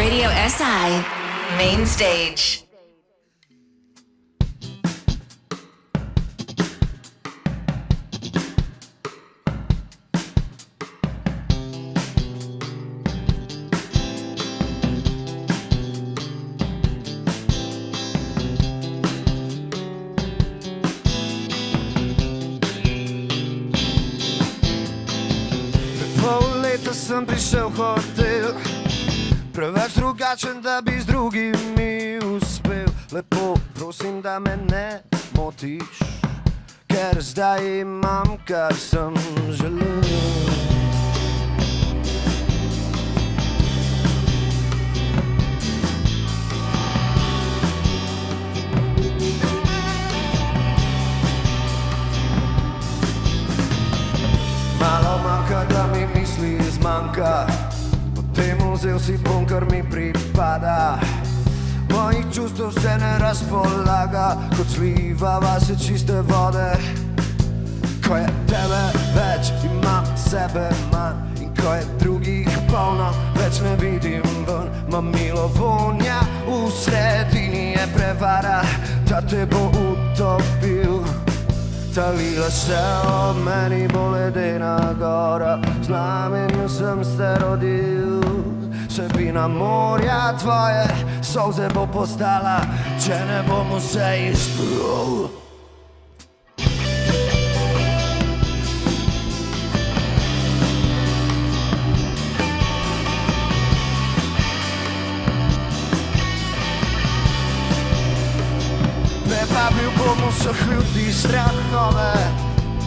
Radio SI Main Stage. Sem prišel v hotel, preveč drugačen, da bi z drugimi uspel. Lepo prosim, da me ne motiš, ker zdaj imam, kar sem želel. Malo manjka, da mi misli zmanjka, potem vzel si bom, kar mi pripada. Mojih čustev se ne razpolaga, kot sliva vase čiste vode. Ko je tebe več, imam sebe manj, in ko je drugih polno, več ne vidim ven. Mamilo vonja, v sredini je prevara, ta te bo utopil. Talila se ob meni bo ledena gora, v znamenju sem se rodil. Vsebina morja tvoje solze bo postala, če ne bom vse izplul. Prebabil bom vseh ljudi strahove,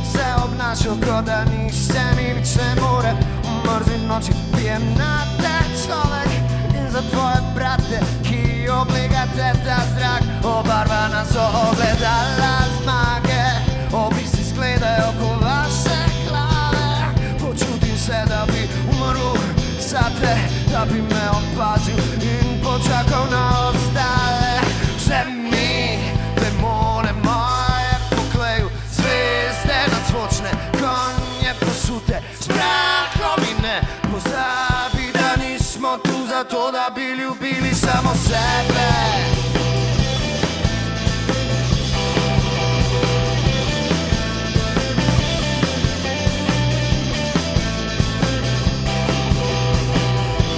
se obnašal, kot da nihče mi nič ne more. V mrzli noči pijem na te človek in za tvoje brate, ki oblegate ta zrak. Obarvana so ogledala zmage, obrisi zgledajo kot vaše glave. Počutim se, da bi umrl zate, da bi me opazil in počakal na ostale. Vse mi demone moje pokleju, zvezde nadzvočne, konje posute s prahom in ne pozabi, da nismo tu zato, da bi ljubili samo sebe.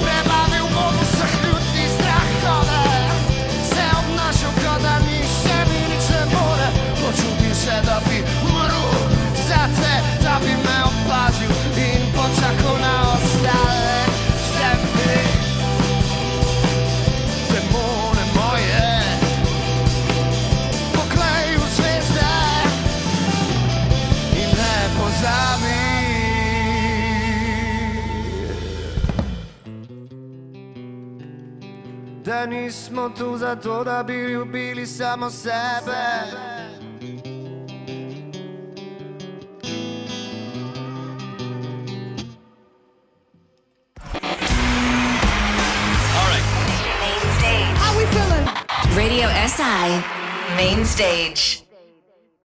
Prebavil bom vseh ljudi strahove, se obnašal, kot da nihče mi nič ne more. Počutim se, da bi umrl zate, da bi me opazil in počakal na ostale. Vse mi demone moje poklej v zvezde in ne pozabi, da nismo tu zato, da bi ljubili samo sebe. Radio SI Main Stage.